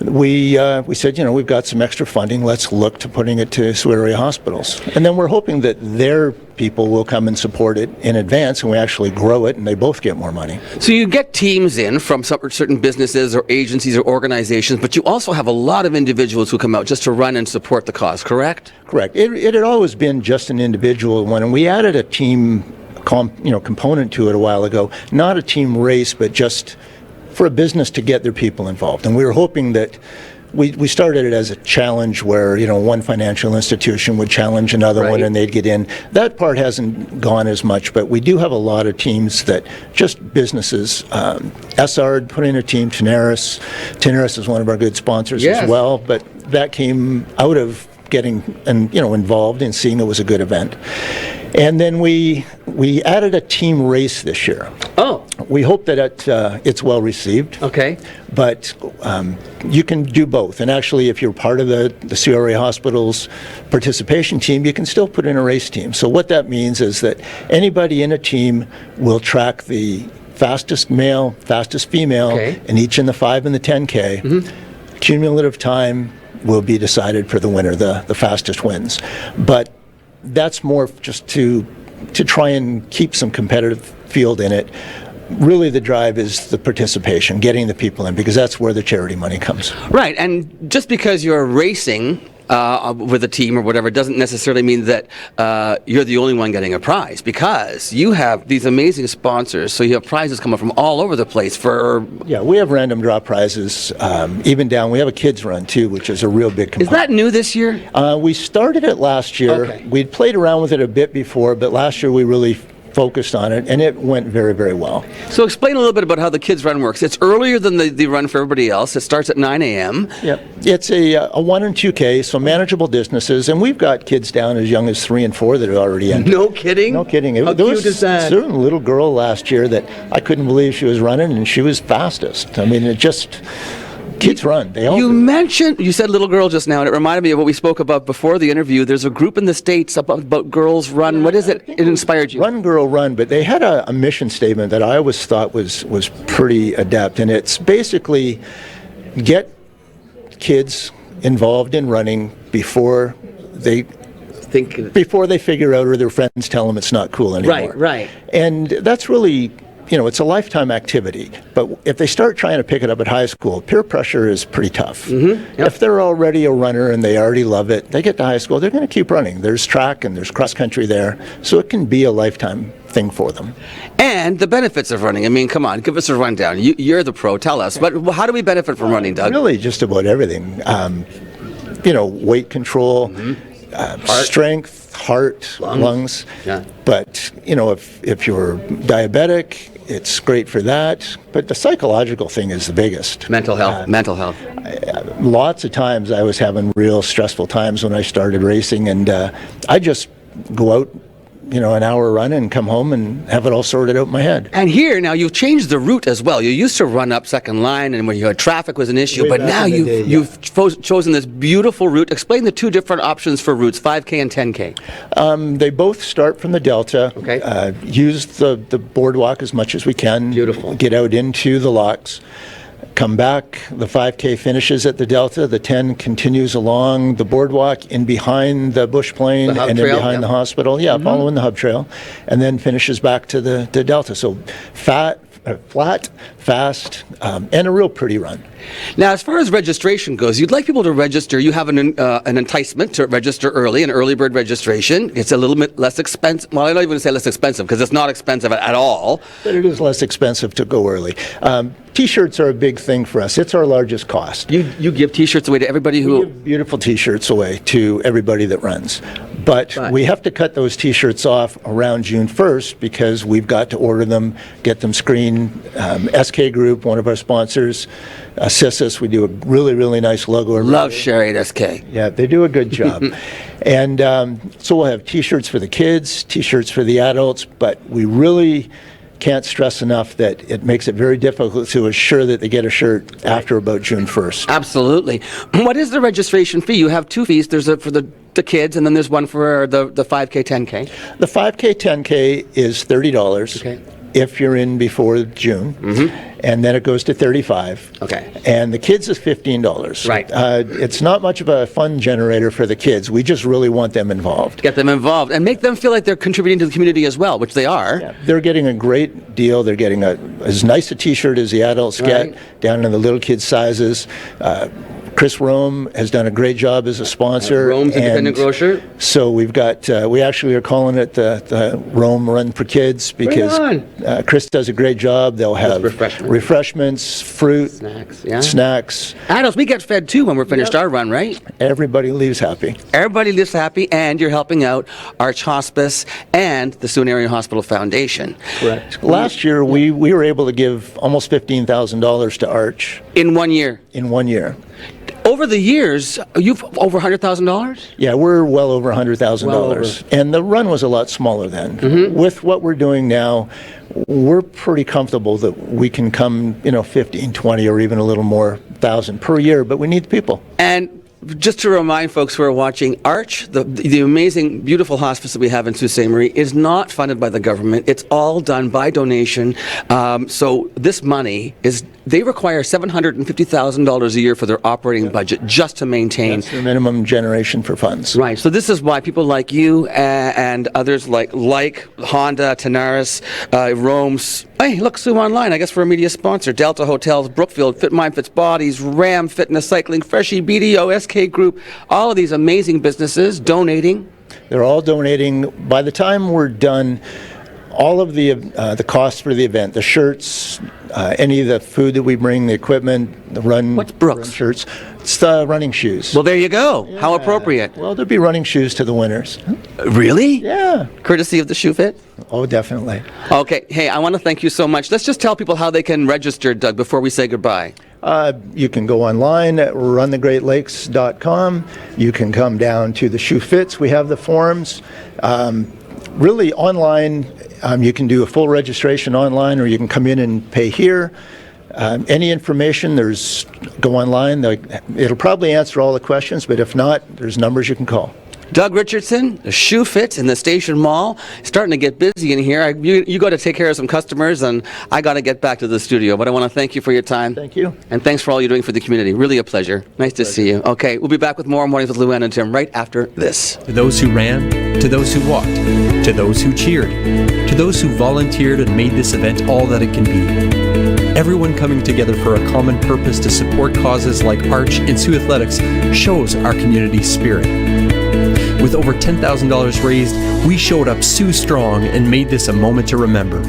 we said, we've got some extra funding. Let's look to putting it to Sault Area hospitals. And then we're hoping that their people will come and support it in advance, and we actually grow it, and they both get more money. So you get teams in from certain businesses or agencies or organizations, but you also have a lot of individuals who come out just to run and support the cause, correct? Correct. It had always been just an individual one, and we added a team component to it a while ago. Not a team race, but just for a business to get their people involved. And we were hoping that we started it as a challenge where, one financial institution would challenge another one and they'd get in. That part hasn't gone as much, but we do have a lot of teams that just businesses. SR put in a team, Tenaris. Tenaris is one of our good sponsors as well, but that came out of getting involved and seeing it was a good event. And then we added a team race this year. Oh. We hope that it's well received. Okay. But you can do both. And actually, if you're part of the Sault Area Hospital's participation team, you can still put in a race team. So what that means is that anybody in a team will track the fastest male, fastest female, and each in the 5 and the 10K. Cumulative time will be decided for the winner. The fastest wins. But that's more just to try and keep some competitive field in it. Really, the drive is the participation, getting the people in, because that's where the charity money comes. Right, and just because you're racing with a team or whatever doesn't necessarily mean that you're the only one getting a prize, because you have these amazing sponsors, so you have prizes coming from all over the place for... Yeah, we have random draw prizes, even down. We have a kids run, too, which is a real big component. Is that new this year? We started it last year. Okay. We'd played around with it a bit before, but last year we really focused on it, and it went very, very well. So explain a little bit about how the kids run works. It's earlier than the run for everybody else. It starts at 9 a.m. Yep. It's a 1 and 2K, so manageable distances, and we've got kids down as young as 3 and 4 that are already entered. No kidding? No kidding. How There cute was is that? a certain little girl last year that I couldn't believe she was running, and she was fastest. I mean, it just... Kids run. They all You said little girl just now, and it reminded me of what we spoke about before the interview. There's a group in the States about girls run. What is it? It inspired you. Run, Girl, Run, but they had a mission statement that I always thought was pretty adept, and it's basically get kids involved in running before they figure out or their friends tell them it's not cool anymore. Right. And that's really... it's a lifetime activity, but if they start trying to pick it up at high school, peer pressure is pretty tough. If they're already a runner and they already love it, they get to high school, they're going to keep running. There's track and there's cross country there, so it can be a lifetime thing for them. And the benefits of running. I mean, come on, give us a rundown. You're the pro, tell us. But how do we benefit from running, Doug? Really just about everything. Weight control, strength, heart, lungs. Yeah. But, if you're diabetic, it's great for that, but the psychological thing is the biggest. Mental health. Lots of times I was having real stressful times when I started racing, and I just go out, an hour run and come home and have it all sorted out in my head. And here, now, you've changed the route as well. You used to run up second line, and when you had traffic was an issue, but now you've chosen this beautiful route. Explain the two different options for routes, 5K and 10K. They both start from the Delta. Okay. Use the boardwalk as much as we can. Beautiful. Get out into the locks. Come back, the 5K finishes at the Delta, the 10 continues along the boardwak in behind the bush plane and in behind the hospital, following the hub trail, and then finishes back to the Delta. So flat, fast, and a real pretty run. Now, as far as registration goes, you'd like people to register. You have an enticement to register early, an early bird registration. It's a little bit less expensive. Well, I don't even say less expensive because it's not expensive at all. But it is less expensive to go early. T-shirts are a big thing for us. It's our largest cost. You give T-shirts away to everybody who... We give beautiful T-shirts away to everybody that runs. But we have to cut those T-shirts off around June 1st because we've got to order them, get them screened. SK Group, one of our sponsors, assists us. We do a really, really nice logo. Love Sherry at SK. Yeah, they do a good job. And so we'll have T-shirts for the kids, T-shirts for the adults, but we really can't stress enough that it makes it very difficult to assure that they get a shirt after about June 1st. Absolutely. What is the registration fee? You have two fees. There's for the kids, and then there's one for the 5K, 10K. The 5K, 10K is $30. Okay. If you're in before June, and then it goes to $35. Okay. And the kids is $15. Right. It's not much of a fun generator for the kids. We just really want them involved. Get them involved and make them feel like they're contributing to the community as well, which they are. Yeah. They're getting a great deal. They're getting as nice a T-shirt as the adults get, down in the little kids' sizes. Chris Rome has done a great job as a sponsor. Rome's independent grocer. So we've got, we actually are calling it the Rome Run for Kids because Chris does a great job. They'll have refreshments, fruit, snacks. Adults, we get fed too when we're finished our run, right? Everybody leaves happy. Everybody lives happy, and you're helping out Arch Hospice and the Sault Area Hospital Foundation. Correct. Last year, we were able to give almost $15,000 to Arch. In 1 year? In 1 year. Over the years, you've over $100,000? Yeah, we're well over $100,000. And the run was a lot smaller then. With what we're doing now, we're pretty comfortable that we can come, 15, 20, or even a little more thousand per year, but we need the people. And just to remind folks who are watching, Arch, the amazing, beautiful hospice that we have in Sault Ste. Marie, is not funded by the government. It's all done by donation. So this money they require $750,000 a year for their operating budget just to maintain. That's the minimum generation for funds. Right. So this is why people like you and others like Honda, Tenaris, Rome's. Hey, look, Sue Online, I guess for a media sponsor. Delta Hotels, Brookfield, Fit Mind, Fits Bodies, Ram Fitness, Cycling, Freshie, BDO, SK Group, all of these amazing businesses donating. They're all donating. By the time we're done, all of the costs for the event, the shirts, any of the food that we bring, the equipment, the run. What's Brooks? Run shirts. It's the running shoes. Well, there you go. Yeah. How appropriate. Well, there'll be running shoes to the winners. Really? Yeah. Courtesy of the Shoe Fit? Oh, definitely. Okay. Hey, I want to thank you so much. Let's just tell people how they can register, Doug, before we say goodbye. You can go online at runthegreatlakes.com. You can come down to the Shoe Fits. We have the forms. Really, online, you can do a full registration online, or you can come in and pay here. Any information, go online. It'll probably answer all the questions, but if not, there's numbers you can call. Doug Richardson, the Shoe Fits in the Station Mall. Starting to get busy in here. You got to take care of some customers, and I got to get back to the studio. But I want to thank you for your time. Thank you. And thanks for all you're doing for the community. Really a pleasure. Nice to see you. Okay, we'll be back with more Mornings with Luann and Tim right after this. To those who ran, to those who walked, to those who cheered, to those who volunteered and made this event all that it can be. Everyone coming together for a common purpose to support causes like Arch and Sioux Athletics shows our community spirit. With over $10,000 raised, we showed up Sioux strong and made this a moment to remember.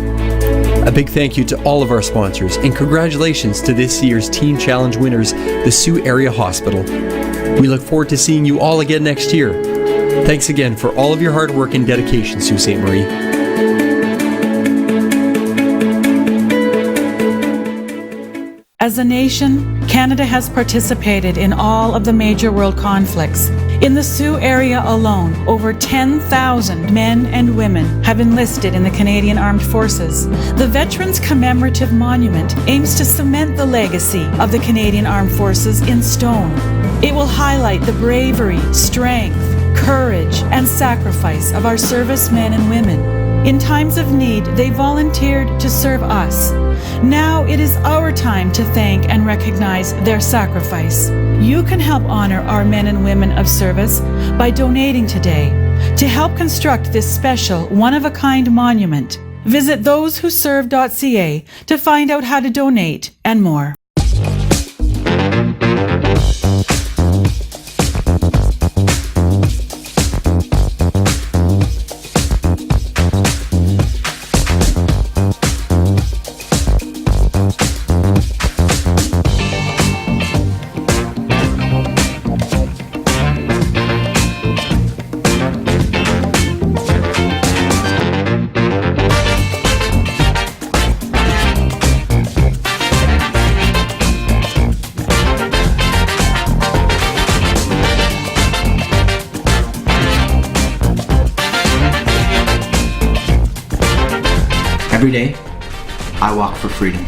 A big thank you to all of our sponsors, and congratulations to this year's Teen Challenge winners, the Sioux Area Hospital. We look forward to seeing you all again next year. Thanks again for all of your hard work and dedication, Sault Ste. Marie. As a nation, Canada has participated in all of the major world conflicts. In the Sioux area alone, over 10,000 men and women have enlisted in the Canadian Armed Forces. The Veterans Commemorative Monument aims to cement the legacy of the Canadian Armed Forces in stone. It will highlight the bravery, strength, courage, and sacrifice of our servicemen and women. In times of need, they volunteered to serve us. Now it is our time to thank and recognize their sacrifice. You can help honor our men and women of service by donating today. To help construct this special, one-of-a-kind monument, visit thosewhoserve.ca to find out how to donate and more. Every day, I walk for freedom.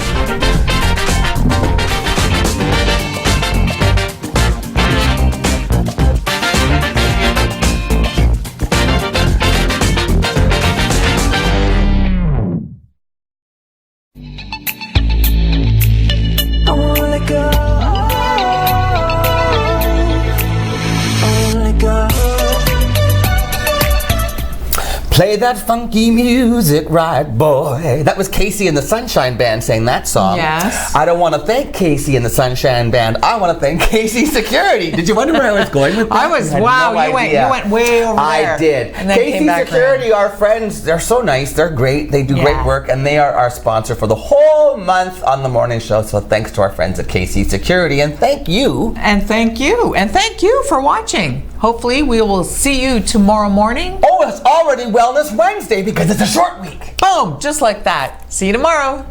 Play that funky music, right, boy. That was Casey and the Sunshine Band saying that song. Yes. I don't want to thank Casey and the Sunshine Band. I want to thank Casey Security. Did you wonder where I was going with that? I was, wow, you went way over there. I did. And then Casey came back Security, our friends, they're so nice. They're great. They do great work, and they are our sponsor for the whole month on the morning show. So thanks to our friends at Casey Security, and thank you. And thank you. And thank you for watching. Hopefully we will see you tomorrow morning. Oh, it's already Wellness Wednesday because it's a short week. Boom, just like that. See you tomorrow.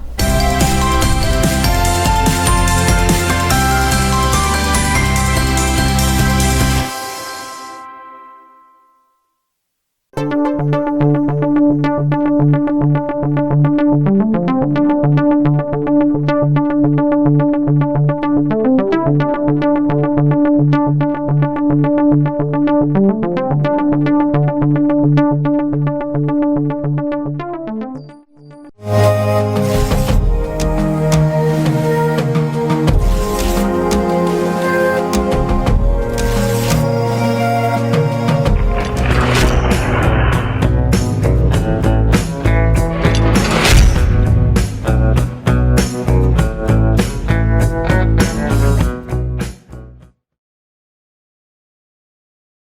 Thank you.